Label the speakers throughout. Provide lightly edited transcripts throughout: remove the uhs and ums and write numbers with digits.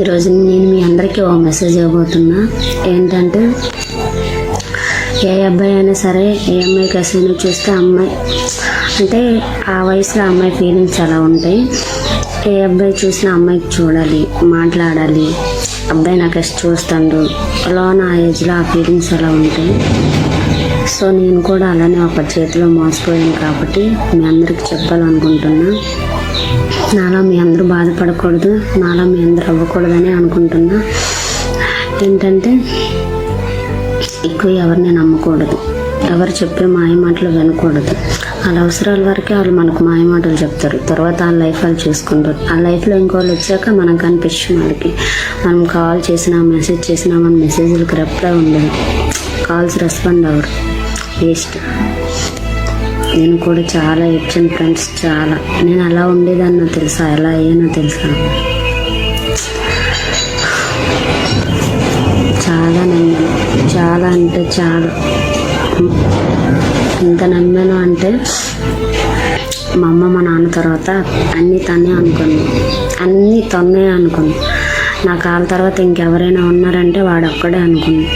Speaker 1: ఈరోజు నేను మీ అందరికీ ఓ మెసేజ్ ఇవ్వబోతున్నా. ఏంటంటే, ఏ అబ్బాయి అయినా సరే ఏ అమ్మాయికి అసలు చూస్తే అమ్మాయి అంటే ఆ వయసులో అమ్మాయి ఫీలింగ్స్ అలా ఉంటాయి. ఏ అబ్బాయి చూసినా అమ్మాయికి చూడాలి, మాట్లాడాలి, అబ్బాయి నాకు చూస్తాడు లోన ఆ ఏజ్లో ఆ ఫీలింగ్స్ అలా ఉంటాయి. సో నేను కూడా అలానే ఒక చేతిలో మోసపోయాను కాబట్టి మీ అందరికి చెప్పాలనుకుంటున్నా. నాలా మీ అందరూ బాధపడకూడదు, నాలా మీ అందరూ అవ్వకూడదని అనుకుంటున్నా. ఏంటంటే, ఎక్కువ ఎవరిని నమ్మకూడదు, ఎవరు చెప్పే మాయ మాటలు వినకూడదు. వాళ్ళ అవసరాల వరకే వాళ్ళు మనకు మాయ మాటలు చెప్తారు, తర్వాత వాళ్ళ లైఫ్ వాళ్ళు చూసుకుంటారు. ఆ లైఫ్లో ఇంకోళ్ళు వచ్చాక మనం కనిపించం. వాళ్ళకి మనం కాల్ చేసినా మెసేజ్ చేసినా మన మెసేజ్లకు రిప్లై ఉండదు, కాల్స్ రెస్పాండ్ అవ్వరు, వేస్ట్. నేను కూడా చాలా ఇచ్చాను ఫ్రెండ్స్, చాలా. నేను అలా ఉండేదాన్నో తెలుసా, ఎలా అయ్యానో తెలుసా. చాలా నమ్మాను, చాలా అంటే చాలా. ఎంత నమ్మాను అంటే మా అమ్మ మా నాన్న తర్వాత అన్నీ తనే అనుకున్నాను, అన్నీ తనే అనుకున్నాను. నా కాళ్ళ తర్వాత ఇంకెవరైనా ఉన్నారంటే వాడొక్కడే అనుకున్నాను.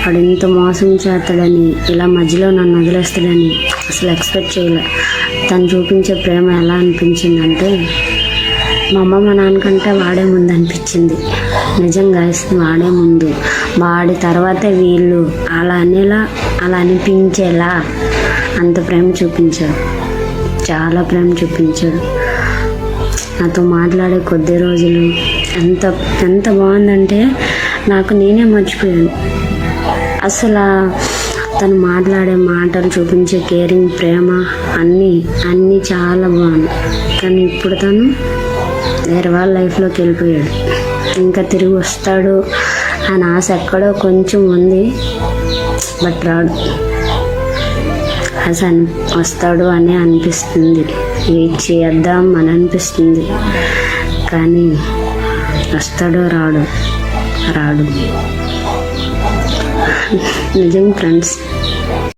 Speaker 1: వాడు ఇంత మోసం చేస్తాడని, ఇలా మధ్యలో నన్ను వదిలేస్తాడని అసలు ఎక్స్పెక్ట్ చేయలే. తను చూపించే ప్రేమ ఎలా అనిపించిందంటే, మా అమ్మ మా నాన్నకంటే వాడే ముందు అనిపించింది. నిజంగా వాడే ముందు, వాడి తర్వాతే వీళ్ళు. అలా అనేలా, అలా అనిపించేలా అంత ప్రేమ చూపించాడు, చాలా ప్రేమ చూపించాడు. నాతో మాట్లాడే కొద్ది రోజులు ఎంత ఎంత బాగుందంటే నాకు నేనే మర్చిపోయాను. అసలు తను మాట్లాడే మాటలు, చూపించే కేరింగ్, ప్రేమ అన్నీ చాలా బాగుంది. కానీ ఇప్పుడు తను వేరే వాళ్ళ లైఫ్లోకి వెళ్ళిపోయాడు. ఇంకా తిరిగి వస్తాడు అని ఆశ ఎక్కడో కొంచెం ఉంది, బట్ రాడు. అసలు వస్తాడు అని అనిపిస్తుంది, వెయిట్ చేద్దాం అని అనిపిస్తుంది. కానీ వస్తాడో రాడు. నిజం ఫ్రెండ్స్,